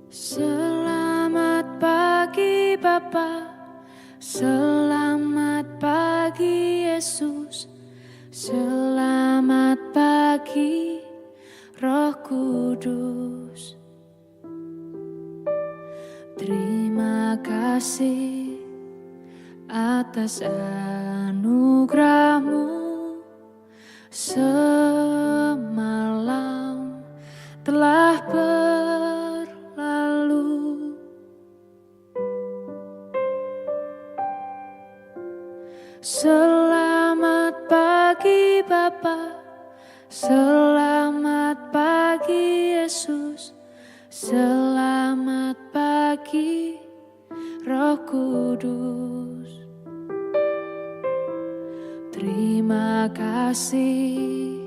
Selamat pagi Bapa, selamat pagi Yesus, selamat pagi Roh Kudus. Terima kasih atas anugerah-Mu semalam telah berlalu. Selamat pagi Bapa, selamat pagi Yesus, selamat pagi Roh Kudus. Terima kasih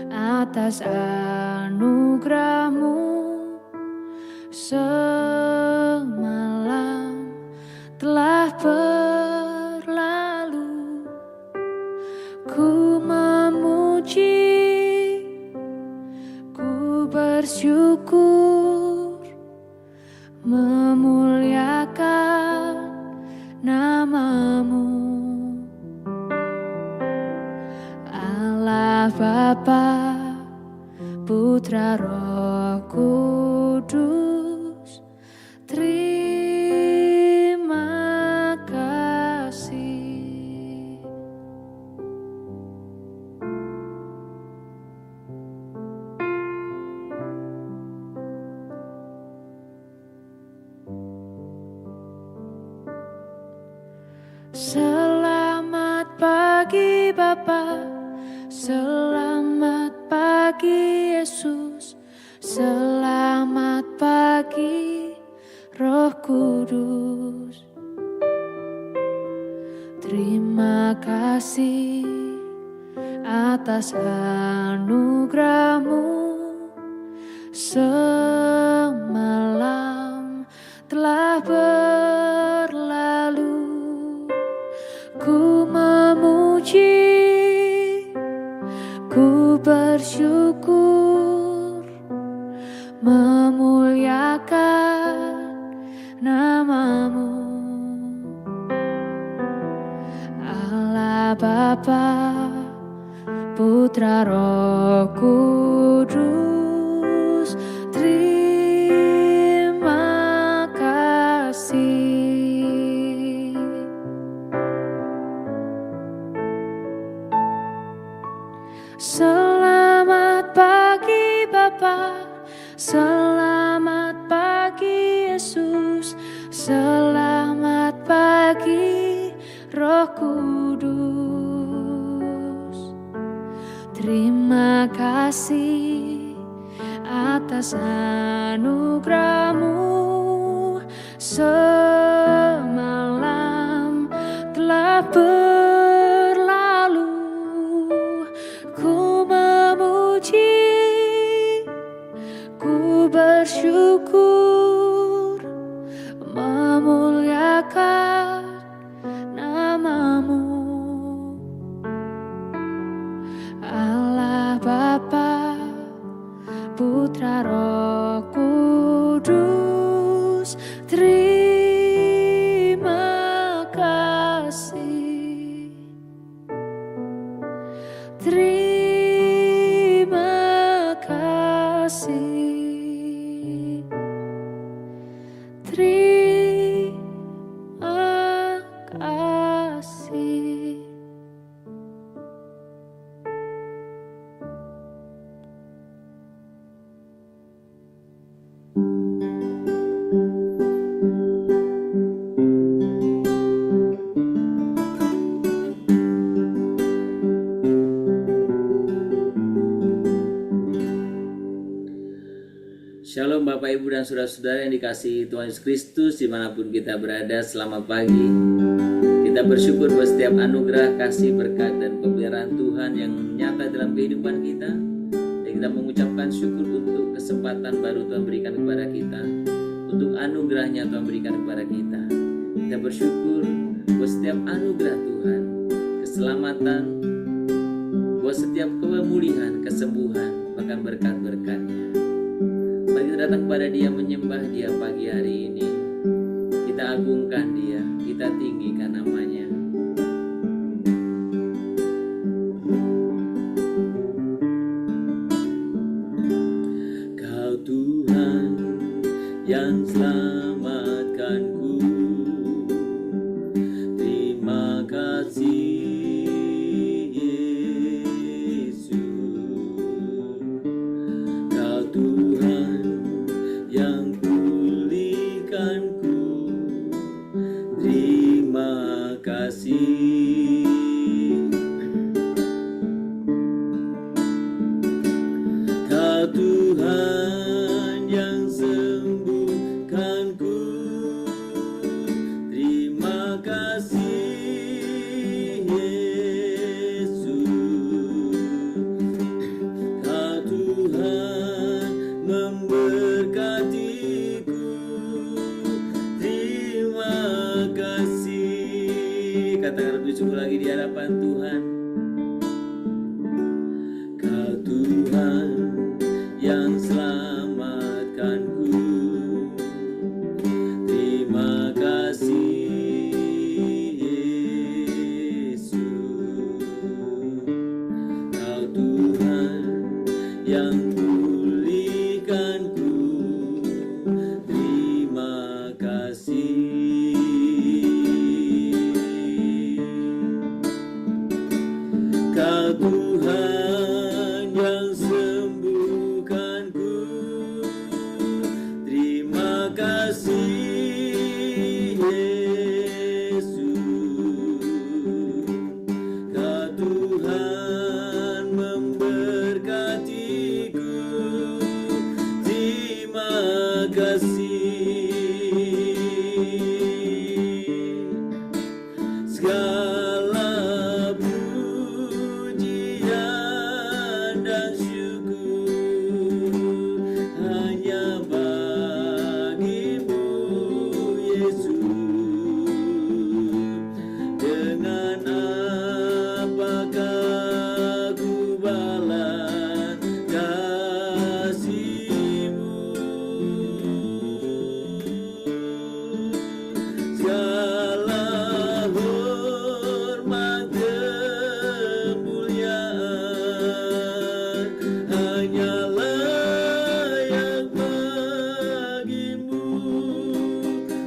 atas anugerah-Mu semalam telah berlalu. Ku memuji, ku bersyukur, memuliakan nama-Mu, Allah Bapa, Putra Roh Kudus. Terima kasih. Selamat pagi Bapa, selamat pagi Yesus, selamat pagi Roh Kudus. Terima kasih atas anugerah-Mu semalam telah berlalu. Ku memuji, ku bersyukur, memuliakan nama-Mu, Allah Bapa, Putra Roh Kudus. Terima kasih. Selamat pagi Bapa, selamat pagi Yesus, selamat pagi Roh Kudus. Terima kasih atas anugerah-Mu semalam telah berlalu. Ku memuji, ku bersyukur, memuliakan nama-Mu, Allah Bapa, Putra Roh Kudus. Terima kasih. Terima kasih. Terima kasih. Shalom Bapak Ibu dan Saudara-saudara yang dikasihi Tuhan Yesus Kristus dimanapun kita berada, selamat pagi. Kita bersyukur buat setiap anugerah, kasih, berkat, dan pemeliharaan Tuhan yang nyata dalam kehidupan kita. Dan kita mengucapkan syukur untuk kesempatan baru Tuhan berikan kepada kita, untuk anugerahnya Tuhan berikan kepada kita. Kita bersyukur buat setiap anugerah Tuhan, keselamatan, buat setiap kemuliaan, kesembuhan, bahkan berkat-berkatnya. Mari kita datang kepada Dia, menyembah Dia pagi hari ini. Kita agungkan Dia, kita tinggikan nama-Nya. Kau Tuhan yang selamatkanku, terima kasih Yesus. Kau Tuhan yang pulihkanku, terima kasih. Kau Tuhan yang sembuhkanku, terima kasih Yesus. Kau Tuhan memberkatiku, terima kasih. Katakan lebih sungguh lagi di hadapan Tuhan. Kau Tuhan yang selamatkanku, terima kasih Yesus. Kau Tuhan yang pulihkanku, terima kasih. Kau Tuhan yang sembuhkanku, terima kasih Yesus. Kau Tuhan memberkatiku, terima kasih. Segala pujian dan syukur hanya bagimu Yesus. Dengan apakah ku balas kasih-Mu? Segala hormat kemuliaan hanyalah yang bagimu.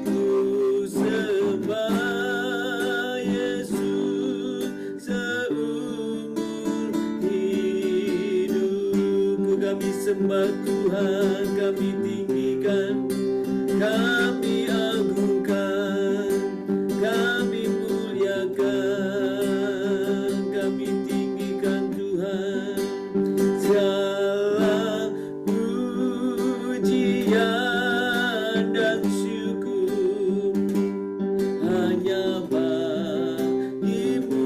Ku sembah Yesus seumur hidupku. Kami sembah Tuhan, kami tinggikan, kami agungkan, kami muliakan, kami tinggikan Tuhan. Segala pujian dan syukur hanya bagimu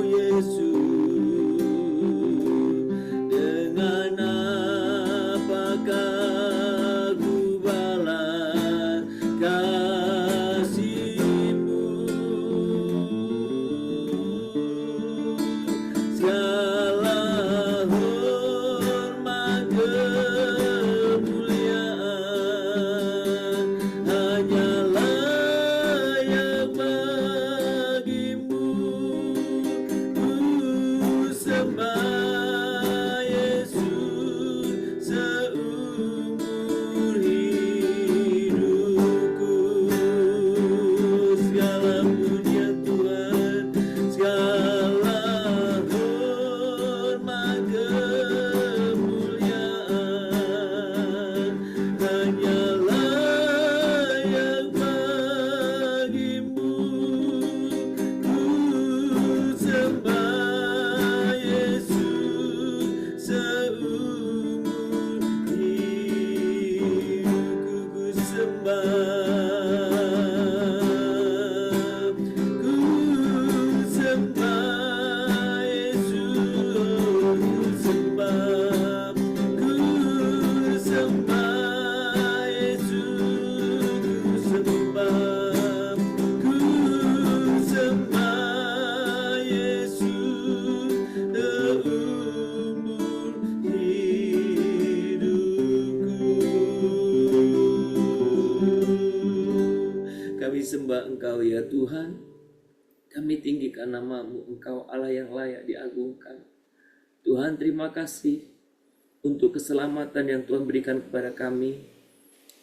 Yesus. Dengan apakah ku balas Engkau ya Tuhan. Kami tinggikan nama-Mu, Engkau Allah yang layak diagungkan. Tuhan, terima kasih untuk keselamatan yang Tuhan berikan kepada kami.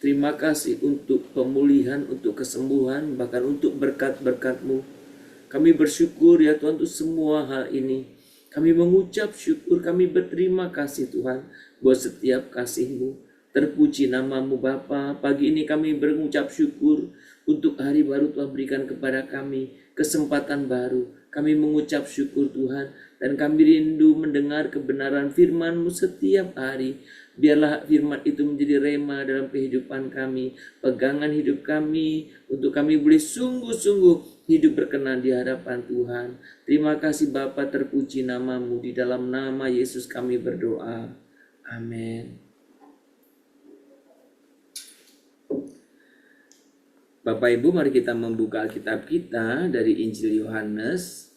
Terima kasih untuk pemulihan, untuk kesembuhan, bahkan untuk berkat-berkat-Mu. Kami bersyukur ya Tuhan untuk semua hal ini. Kami mengucap syukur, kami berterima kasih Tuhan buat setiap kasih-Mu. Terpuji nama-Mu Bapa. Pagi ini kami berucap syukur untuk hari baru Tuhan berikan kepada kami, kesempatan baru. Kami mengucap syukur Tuhan, dan kami rindu mendengar kebenaran firman-Mu setiap hari. Biarlah firman itu menjadi rema dalam kehidupan kami, pegangan hidup kami, untuk kami boleh sungguh-sungguh hidup berkenan di hadapan Tuhan. Terima kasih Bapa, terpuji nama-Mu. Di dalam nama Yesus kami berdoa. Amin. Bapak Ibu, mari kita membuka Alkitab kita dari Injil Yohanes.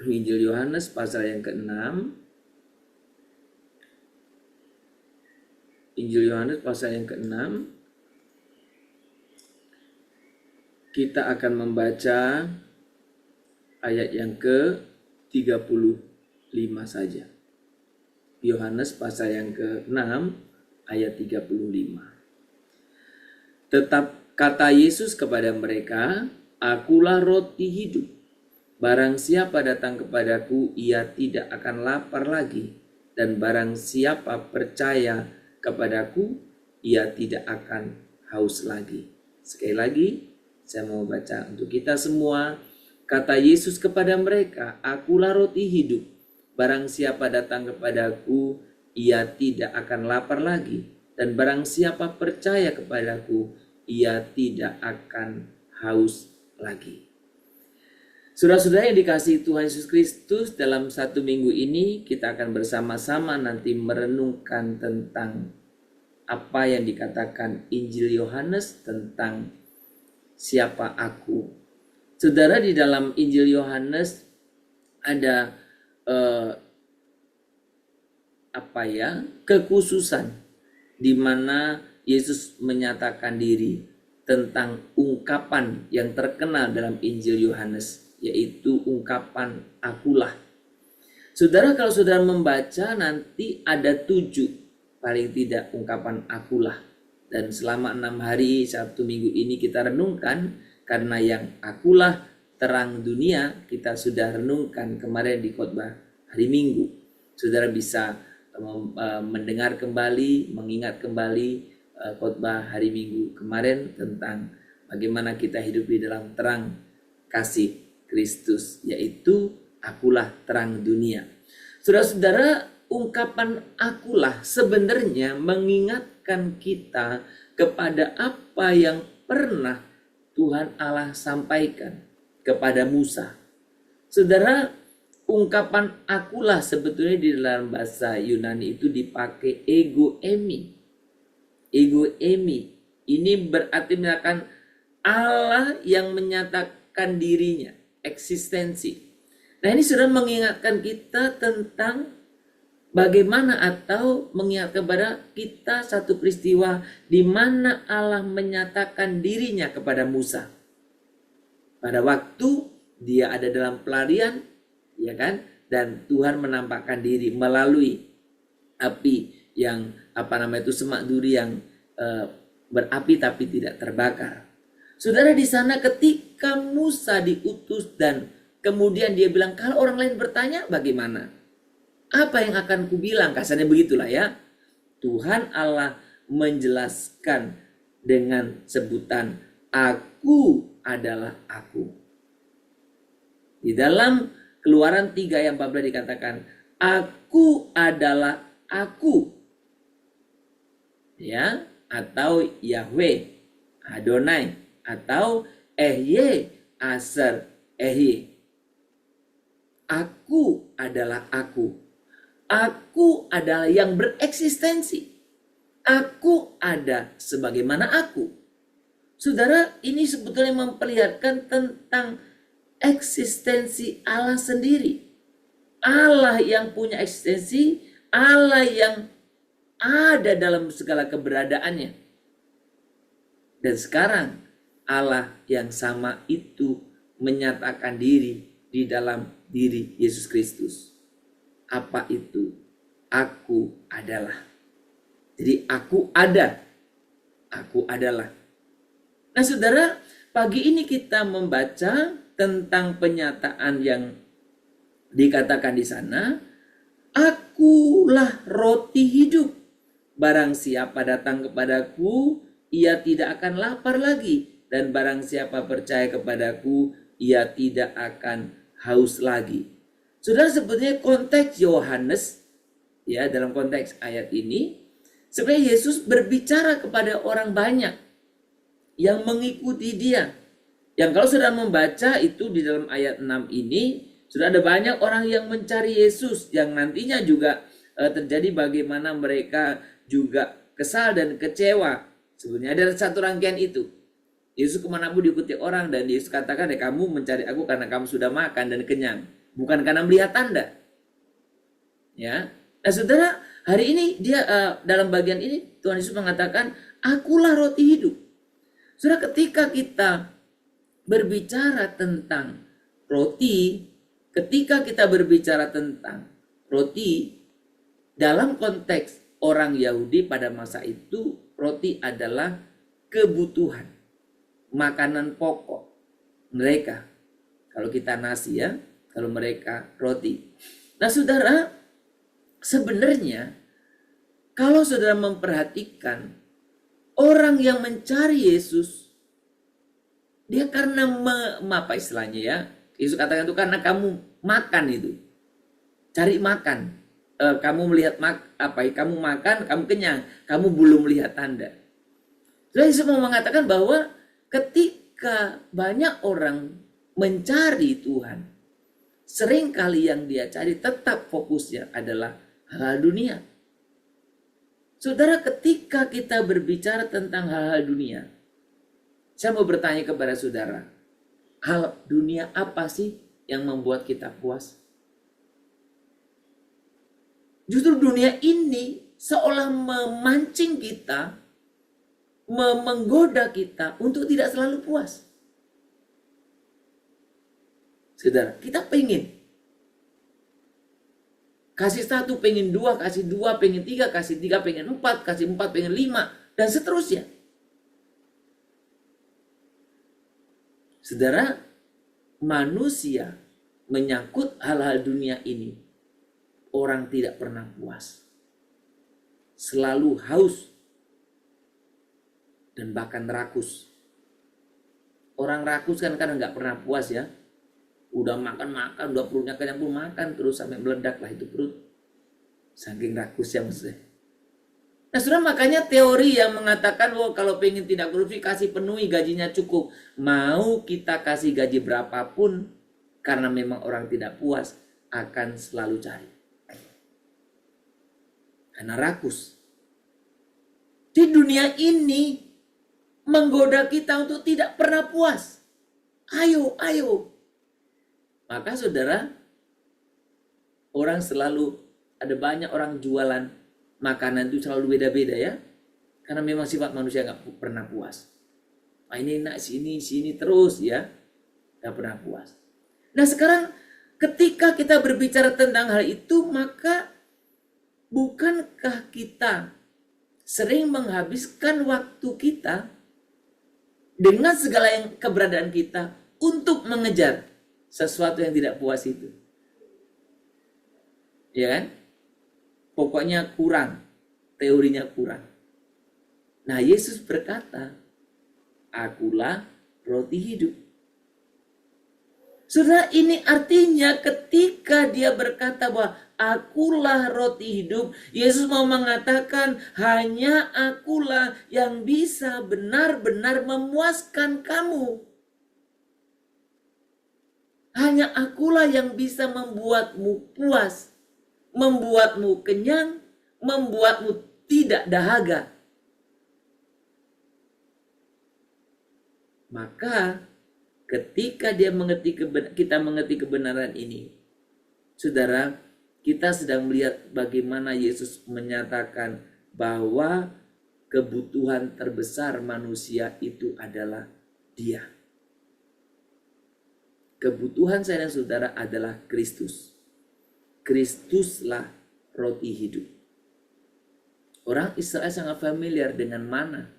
Injil Yohanes pasal yang ke-6. Injil Yohanes pasal yang ke-6. Kita akan membaca ayat yang ke-35 saja. Yohanes pasal yang ke-6 ayat 35. Tetap kata Yesus kepada mereka, "Akulah roti hidup. Barang siapa datang kepadaku, ia tidak akan lapar lagi. Dan barang siapa percaya kepadaku, ia tidak akan haus lagi." Sekali lagi, saya mau baca untuk kita semua. Kata Yesus kepada mereka, "Akulah roti hidup. Barang siapa datang kepadaku, ia tidak akan lapar lagi. Dan barang siapa percaya kepadaku, ia tidak akan haus lagi." Saudara-saudara yang dikasihi Tuhan Yesus Kristus, dalam satu minggu ini kita akan bersama-sama nanti merenungkan tentang apa yang dikatakan Injil Yohanes tentang siapa aku. Saudara, di dalam Injil Yohanes ada kekhususan di mana Yesus menyatakan diri tentang ungkapan yang terkenal dalam Injil Yohanes, yaitu ungkapan akulah. Saudara, kalau saudara membaca nanti ada 7 paling tidak ungkapan akulah. Dan selama 6 hari Sabtu Minggu ini kita renungkan, karena yang akulah terang dunia kita sudah renungkan kemarin di khotbah hari Minggu. Saudara bisa mendengar kembali, mengingat kembali khotbah hari Minggu kemarin tentang bagaimana kita hidup di dalam terang kasih Kristus, yaitu akulah terang dunia. Saudara-saudara, ungkapan akulah sebenarnya mengingatkan kita kepada apa yang pernah Tuhan Allah sampaikan kepada Musa. Saudara, ungkapan akulah sebetulnya di dalam bahasa Yunani itu dipakai ego emi. Ego emi ini berarti menyatakan Allah yang menyatakan dirinya, eksistensi. Nah, ini sudah mengingatkan kita tentang bagaimana, atau mengingat kepada kita satu peristiwa di mana Allah menyatakan dirinya kepada Musa. Pada waktu dia ada dalam pelarian, ya kan? Dan Tuhan menampakkan diri melalui api yang semak duri yang berapi tapi tidak terbakar. Saudara, di sana ketika Musa diutus dan kemudian dia bilang, kalau orang lain bertanya bagaimana? Apa yang akan kubilang? Kasarnya begitulah ya. Tuhan Allah menjelaskan dengan sebutan aku adalah aku. Di dalam Keluaran 3 ayat 14 dikatakan aku adalah aku. Ya, atau Yahweh, Adonai, atau Ehye, Aser, Ehye. Aku adalah aku. Aku adalah yang bereksistensi. Aku ada sebagaimana aku. Saudara, ini sebetulnya memperlihatkan tentang eksistensi Allah sendiri. Allah yang punya eksistensi, Allah yang ada dalam segala keberadaannya. Dan sekarang Allah yang sama itu menyatakan diri di dalam diri Yesus Kristus. Apa itu? Aku adalah. Jadi aku ada. Aku adalah. Nah saudara, pagi ini kita membaca tentang penyataan yang dikatakan di sana. Akulah roti hidup. Barang siapa datang kepadaku, ia tidak akan lapar lagi. Dan barang siapa percaya kepadaku, ia tidak akan haus lagi. Saudara, sebetulnya konteks Yohanes, ya dalam konteks ayat ini, sebenarnya Yesus berbicara kepada orang banyak yang mengikuti dia. Yang kalau sudah membaca itu di dalam ayat 6 ini, sudah ada banyak orang yang mencari Yesus, yang nantinya juga terjadi bagaimana mereka juga kesal dan kecewa. Sebenarnya ada satu rangkaian itu. Yesus kemanapun diikuti orang, dan Yesus katakan, ya kamu mencari aku karena kamu sudah makan dan kenyang, bukan karena melihat tanda. Ya, nah saudara, hari ini dia dalam bagian ini Tuhan Yesus mengatakan, akulah roti hidup. Saudara, ketika kita berbicara tentang roti, ketika kita berbicara tentang roti dalam konteks orang Yahudi pada masa itu, roti adalah kebutuhan, makanan pokok mereka. Kalau kita nasi ya, kalau mereka roti. Nah saudara, sebenarnya kalau saudara memperhatikan orang yang mencari Yesus, dia karena apa istilahnya ya, Yesus katakan itu karena kamu makan itu, cari makan, kamu melihat kamu makan, kamu kenyang, kamu belum melihat tanda. Jadi Yesus mau mengatakan bahwa ketika banyak orang mencari Tuhan, seringkali yang dia cari tetap fokusnya adalah hal-hal dunia. Saudara, ketika kita berbicara tentang hal-hal dunia, saya mau bertanya kepada saudara, hal dunia apa sih yang membuat kita puas? Justru dunia ini seolah memancing kita, menggoda kita untuk tidak selalu puas. Saudara, kita pengen kasih 1, pengen 2, kasih 2, pengen 3, kasih 3, pengen 4, kasih 4, pengen 5, dan seterusnya. Saudara, manusia menyangkut hal-hal dunia ini, orang tidak pernah puas. Selalu haus dan bahkan rakus. Orang rakus kan kadang nggak pernah puas ya. Udah makan, udah perutnya kenyang pun makan terus sampai meledak lah itu perut. Saking rakusnya maksudnya. Nah saudara, makanya teori yang mengatakan kalau pengen tidak korupsi kasih penuhi gajinya cukup. Mau kita kasih gaji berapapun, karena memang orang tidak puas akan selalu cari. Karena rakus. Di dunia ini menggoda kita untuk tidak pernah puas. Ayo. Maka saudara, orang selalu, ada banyak orang jualan makanan itu selalu beda-beda ya. Karena memang sifat manusia gak pernah puas. Nah, ini enak, sini terus ya. Gak pernah puas. Nah sekarang ketika kita berbicara tentang hal itu, maka bukankah kita sering menghabiskan waktu kita dengan segala yang keberadaan kita untuk mengejar sesuatu yang tidak puas itu? Ya kan? Pokoknya kurang, teorinya kurang. Nah Yesus berkata, akulah roti hidup. Saudara, ini artinya ketika dia berkata bahwa akulah roti hidup, Yesus mau mengatakan hanya akulah yang bisa benar-benar memuaskan kamu. Hanya akulah yang bisa membuatmu puas, membuatmu kenyang, membuatmu tidak dahaga. Maka ketika kita mengerti kebenaran ini, saudara, kita sedang melihat bagaimana Yesus menyatakan bahwa kebutuhan terbesar manusia itu adalah Dia. Kebutuhan saya dan saudara adalah Kristus. Kristuslah roti hidup. Orang Israel sangat familiar dengan mana.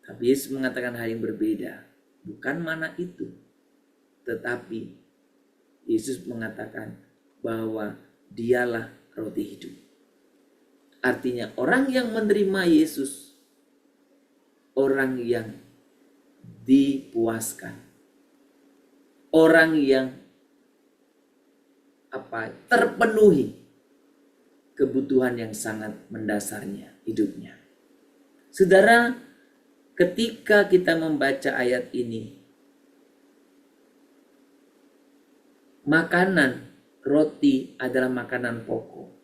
Tapi Yesus mengatakan hal yang berbeda. Bukan mana itu. Tetapi Yesus mengatakan bahwa dialah roti hidup. Artinya orang yang menerima Yesus, orang yang dipuaskan, orang yang terpenuhi kebutuhan yang sangat mendasarnya hidupnya. Saudara, ketika kita membaca ayat ini, makanan roti adalah makanan pokok.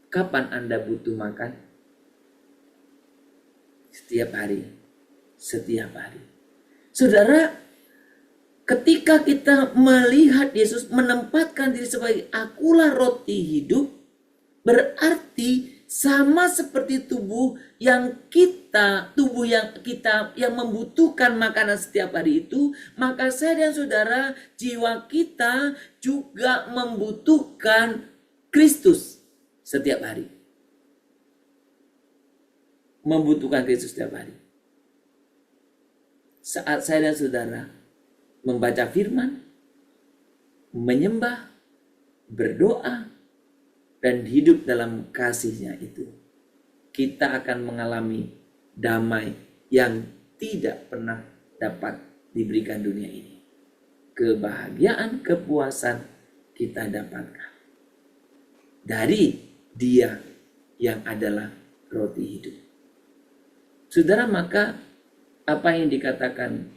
Kapan Anda butuh makan? Setiap hari. Setiap hari. Saudara, ketika kita melihat Yesus menempatkan diri sebagai akulah roti hidup, berarti sama seperti tubuh yang membutuhkan makanan setiap hari itu, maka saya dan saudara, jiwa kita juga membutuhkan Kristus setiap hari. Membutuhkan Kristus setiap hari. Saat saya dan saudara membaca firman, menyembah, berdoa, dan hidup dalam kasih-Nya itu, kita akan mengalami damai yang tidak pernah dapat diberikan dunia ini. Kebahagiaan, kepuasan kita dapatkan dari Dia yang adalah roti hidup. Saudara, maka apa yang dikatakan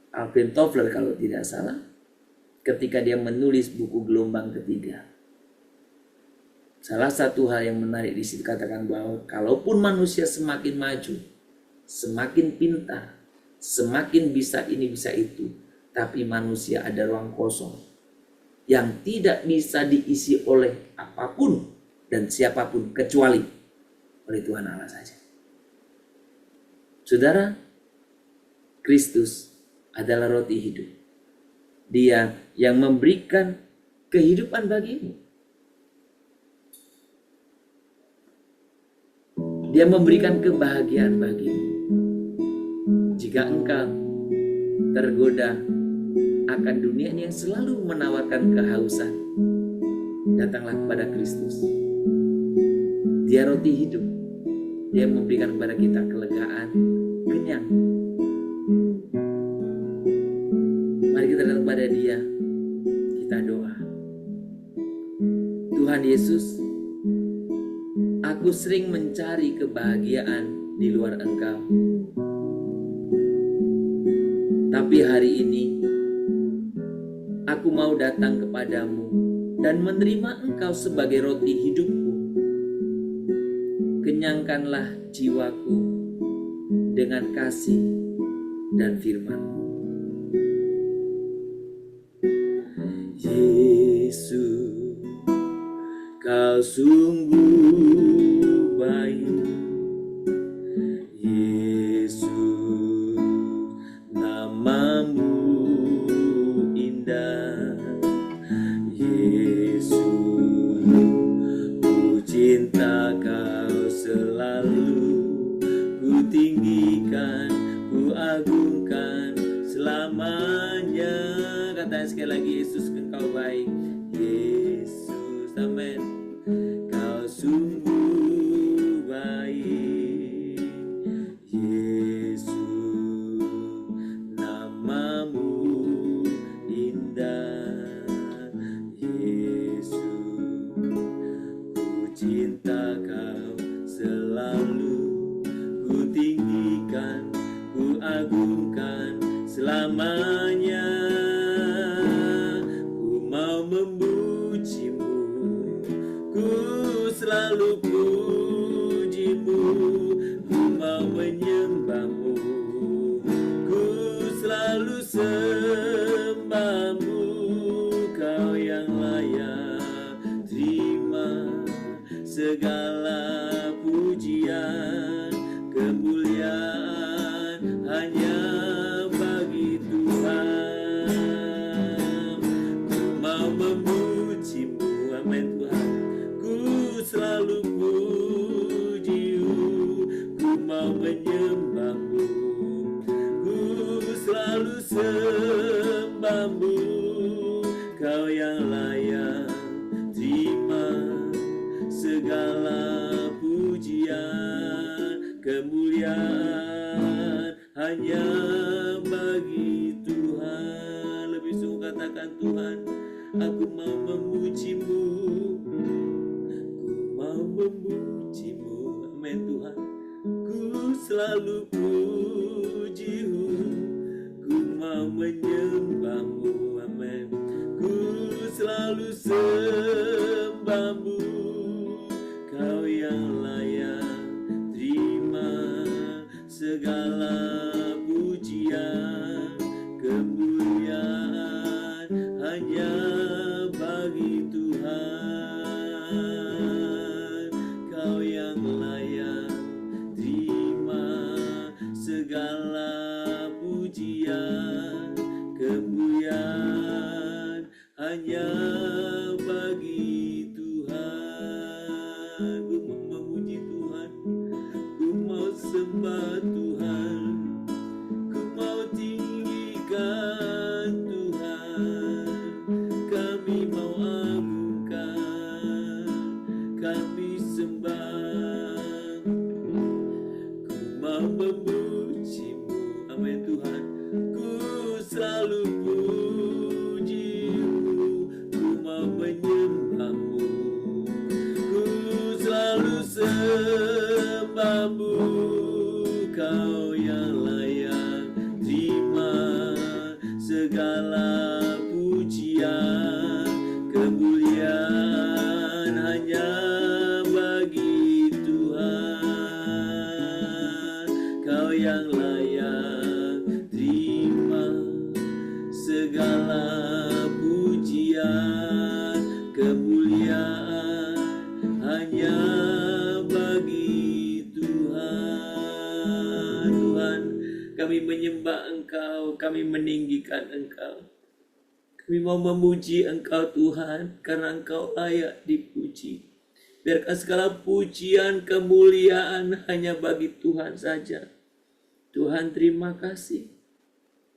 Alvin Toffler kalau tidak salah, ketika dia menulis buku Gelombang Ketiga, salah satu hal yang menarik di situ katakan bahwa kalaupun manusia semakin maju, semakin pintar, semakin bisa ini bisa itu, tapi manusia ada ruang kosong yang tidak bisa diisi oleh apapun dan siapapun kecuali oleh Tuhan Allah saja. Saudara, Kristus adalah roti hidup. Dia yang memberikan kehidupan bagimu. Dia memberikan kebahagiaan bagimu. Jika engkau tergoda akan dunia yang selalu menawarkan kehausan, datanglah kepada Kristus. Dia roti hidup. Dia memberikan kepada kita kelegaan, kenyang. Mari kita datang kepada Dia. Kita doa. Tuhan Yesus, aku sering mencari kebahagiaan di luar Engkau. Tapi hari ini, aku mau datang kepadamu dan menerima Engkau sebagai roti hidupku. Kenyangkanlah jiwaku dengan kasih dan firman-Mu. Yesus, Kau sungguh baik. Yesus, nama-Mu indah. Yesus, ku cinta Kau selalu, ku tinggikan, ku agungkan selamanya. Katakan sekali lagi, Yesus, Engkau baik. Yesus, amin. Kau sungguh baik. Yesus, nama-Mu indah. Yesus, ku cinta Kau selalu, ku tinggikan, ku agungkan selamanya. Ku mau memuji-Mu, ku selalu puji-Mu. Ku mau menyembah-Mu, ku selalu sembah-Mu. Kau yang layak terima segala pujian. Amin Tuhan. Ku selalu puji-Mu, ku mau menyembah-Mu, ku selalu sembah-Mu. Kau yang layak terima segala pujian, kemuliaan hanya bagi Tuhan. Lebih sungguh katakan, Tuhan, aku mau memuji-Mu, ku mau memuji-Mu. Amin Tuhan. Ku selalu puji-Mu, ku mau menyembah-Mu. Amin. Ku selalu sembah-Mu, Kau yang layak terima segala pujian, kemuliaan hanya bagi Tuhan. Kau yang layak terima segala pujian, kemuliaan hanya bagi Tuhan. Ku mau memuji Tuhan, ku mau sembah Tuhan, ku mau tinggikan Tuhan. Kami mau agungkan, kami sembah, ku mau memuji-Mu. Amin Tuhan. Ku selalu puji-Mu, ku mau menyembah-Mu, ku selalu sembah-Mu. Kau yang layak terima segala pujian, kemuliaan hanya bagi Tuhan. Kau yang layak terima segala pujian, kemuliaan hanya bagi Tuhan. Tuhan, kami menyembah Engkau, kami meninggikan Engkau. Kami mau memuji Engkau Tuhan, karena Engkau layak dipuji. Biarkan segala pujian, kemuliaan hanya bagi Tuhan saja. Tuhan, terima kasih.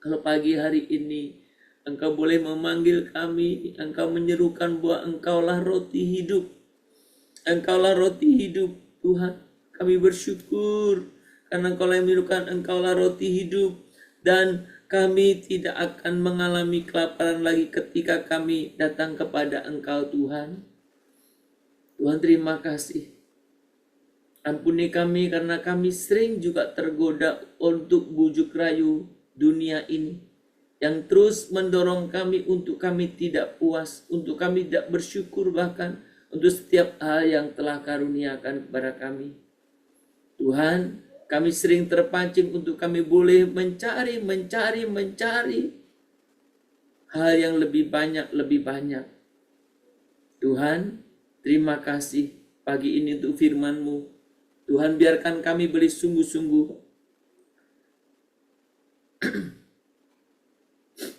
Kalau pagi hari ini Engkau boleh memanggil kami, Engkau menyerukan bahwa Engkaulah roti hidup. Engkaulah roti hidup, Tuhan. Kami bersyukur karena Engkau yang menyerukan Engkaulah roti hidup. Dan kami tidak akan mengalami kelaparan lagi ketika kami datang kepada Engkau, Tuhan. Tuhan, terima kasih. Ampuni kami karena kami sering juga tergoda untuk bujuk rayu dunia ini, yang terus mendorong kami untuk kami tidak puas, untuk kami tidak bersyukur, bahkan untuk setiap hal yang telah karuniakan kepada kami. Tuhan, kami sering terpancing untuk kami boleh mencari hal yang lebih banyak. Tuhan, terima kasih pagi ini untuk firman-Mu. Tuhan, biarkan kami boleh sungguh-sungguh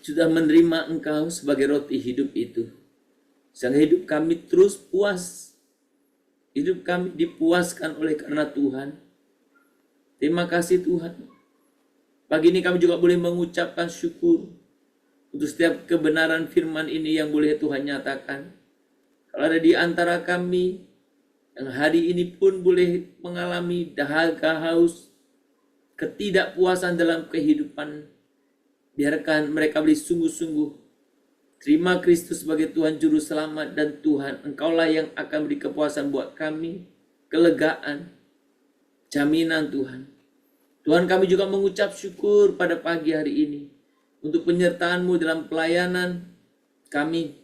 sudah menerima Engkau sebagai roti hidup itu. Sehingga hidup kami terus puas. Hidup kami dipuaskan oleh karena Tuhan. Terima kasih Tuhan. Pagi ini kami juga boleh mengucapkan syukur untuk setiap kebenaran firman ini yang boleh Tuhan nyatakan. Kalau ada di antara kami yang hari ini pun boleh mengalami dahaga, haus, ketidakpuasan dalam kehidupan, biarkan mereka boleh sungguh-sungguh terima Kristus sebagai Tuhan Juru Selamat, dan Tuhan, Engkaulah yang akan beri kepuasan buat kami, kelegaan, jaminan Tuhan. Tuhan, kami juga mengucap syukur pada pagi hari ini untuk penyertaan-Mu dalam pelayanan kami.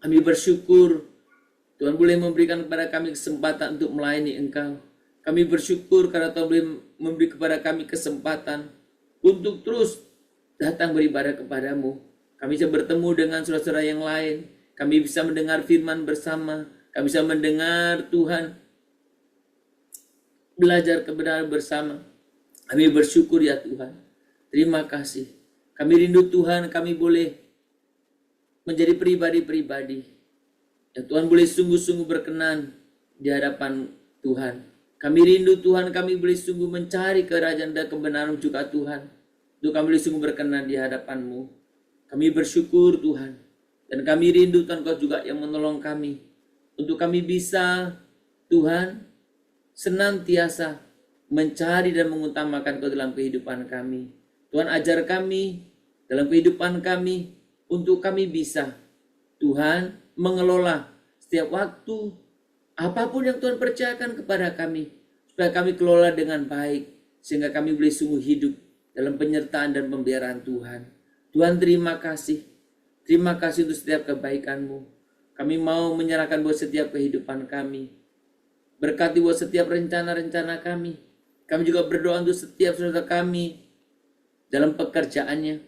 Kami bersyukur Tuhan boleh memberikan kepada kami kesempatan untuk melayani Engkau. Kami bersyukur karena Tuhan boleh memberi kepada kami kesempatan untuk terus datang beribadah kepadamu. Kami bisa bertemu dengan saudara-saudara yang lain. Kami bisa mendengar firman bersama. Kami bisa mendengar Tuhan, belajar kebenaran bersama. Kami bersyukur ya Tuhan. Terima kasih. Kami rindu Tuhan, kami boleh menjadi pribadi-pribadi Ya Tuhan boleh sungguh-sungguh berkenan di hadapan Tuhan. Kami rindu Tuhan, kami boleh sungguh mencari kerajaan dan kebenaran juga Tuhan. Untuk kami boleh sungguh berkenan di hadapan-Mu. Kami bersyukur Tuhan. Dan kami rindu Tuhan Kau juga yang menolong kami. Untuk kami bisa Tuhan senantiasa mencari dan mengutamakan Kau dalam kehidupan kami. Tuhan ajar kami dalam kehidupan kami untuk kami bisa Tuhan mengelola setiap waktu apapun yang Tuhan percayakan kepada kami, supaya kami kelola dengan baik, sehingga kami boleh sungguh hidup dalam penyertaan dan pemeliharaan Tuhan. Tuhan terima kasih untuk setiap kebaikan-Mu. Kami mau menyerahkan buat setiap kehidupan kami. Berkati buat setiap rencana-rencana kami. Kami juga berdoa untuk setiap saudara kami dalam pekerjaannya,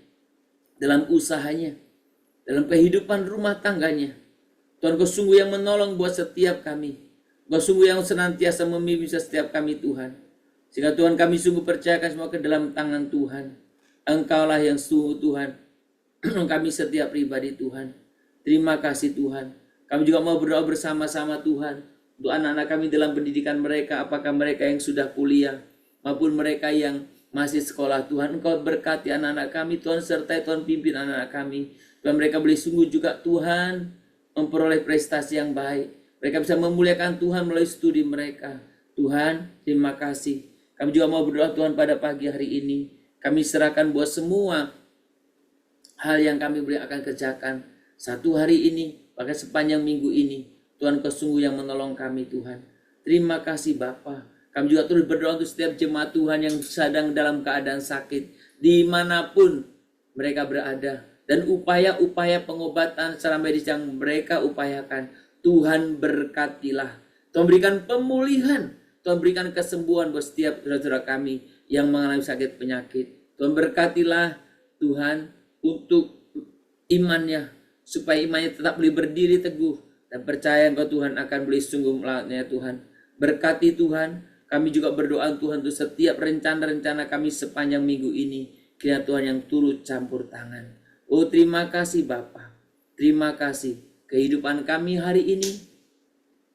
dalam usahanya, dalam kehidupan rumah tangganya. Tuhan Kau sungguh yang menolong buat setiap kami. Kau sungguh yang senantiasa memimpin setiap kami Tuhan. Sehingga Tuhan kami sungguh percayakan semua ke dalam tangan Tuhan. Engkaulah yang sungguh Tuhan. Kami setiap pribadi Tuhan. Terima kasih Tuhan. Kami juga mau berdoa bersama-sama Tuhan. Untuk anak-anak kami dalam pendidikan mereka. Apakah mereka yang sudah kuliah maupun mereka yang masih sekolah Tuhan. Engkau berkati anak-anak kami Tuhan. Sertai Tuhan pimpin anak-anak kami. Tuhan mereka boleh sungguh juga Tuhan memperoleh prestasi yang baik. Mereka bisa memuliakan Tuhan melalui studi mereka. Tuhan, terima kasih. Kami juga mau berdoa Tuhan pada pagi hari ini. Kami serahkan buat semua hal yang kami boleh akan kerjakan satu hari ini, bahkan sepanjang minggu ini. Tuhan Kau sungguh yang menolong kami Tuhan. Terima kasih Bapa. Kami juga terus berdoa untuk setiap jemaat Tuhan yang sedang dalam keadaan sakit. Dimanapun mereka berada. Dan upaya-upaya pengobatan secara medis yang mereka upayakan, Tuhan berkatilah. Tuhan berikan pemulihan, Tuhan berikan kesembuhan buat setiap saudara kami yang mengalami sakit penyakit. Tuhan berkatilah Tuhan untuk imannya, supaya imannya tetap boleh berdiri teguh dan percaya Engkau Tuhan akan boleh sungguh melawannya Tuhan. Berkati Tuhan, kami juga berdoa Tuhan untuk setiap rencana-rencana kami sepanjang minggu ini. Kiranya Tuhan yang turut campur tangan. Oh terima kasih Bapa. Terima kasih. Kehidupan kami hari ini,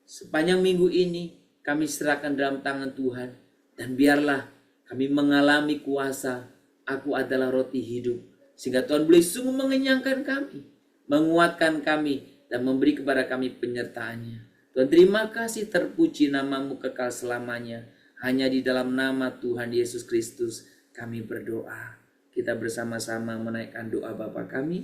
sepanjang minggu ini, kami serahkan dalam tangan Tuhan. Dan biarlah kami mengalami kuasa. Aku adalah roti hidup. Sehingga Tuhan boleh sungguh mengenyangkan kami, menguatkan kami, dan memberi kepada kami penyertaannya. Tuhan terima kasih, terpuji nama-Mu kekal selamanya. Hanya di dalam nama Tuhan Yesus Kristus kami berdoa. Kita bersama-sama menaikkan doa Bapa kami.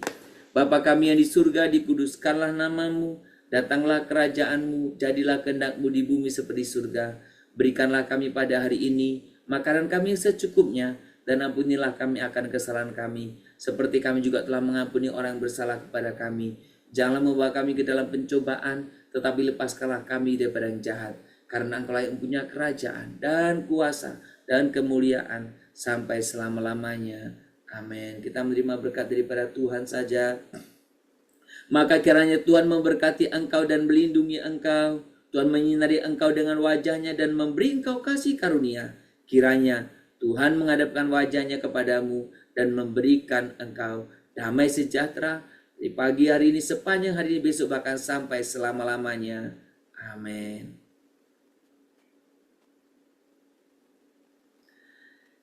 Bapa kami yang di surga, dikuduskanlah nama-Mu. Datanglah kerajaan-Mu, jadilah kehendak-Mu di bumi seperti surga. Berikanlah kami pada hari ini makanan kami yang secukupnya, dan ampunilah kami akan kesalahan kami, seperti kami juga telah mengampuni orang yang bersalah kepada kami. Janganlah membawa kami ke dalam pencobaan, tetapi lepaskanlah kami daripada yang jahat. Karena Engkau yang punya kerajaan dan kuasa dan kemuliaan sampai selama-lamanya. Amin. Kita menerima berkat daripada Tuhan saja. Maka kiranya Tuhan memberkati engkau dan melindungi engkau. Tuhan menyinari engkau dengan wajahnya dan memberi engkau kasih karunia. Kiranya Tuhan menghadapkan wajahnya kepadamu dan memberikan engkau damai sejahtera di pagi hari ini, sepanjang hari ini, besok, bahkan sampai selama-lamanya. Amin.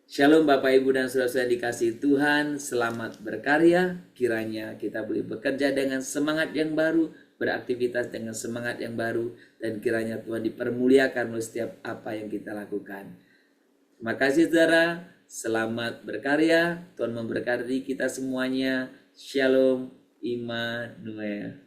Shalom Bapak Ibu dan Saudara yang dikasihi Tuhan, selamat berkarya. Kiranya kita boleh bekerja dengan semangat yang baru, beraktivitas dengan semangat yang baru, dan kiranya Tuhan dipermuliakan oleh setiap apa yang kita lakukan. Terima kasih saudara, selamat berkarya. Tuhan memberkati kita semuanya. Shalom Immanuel.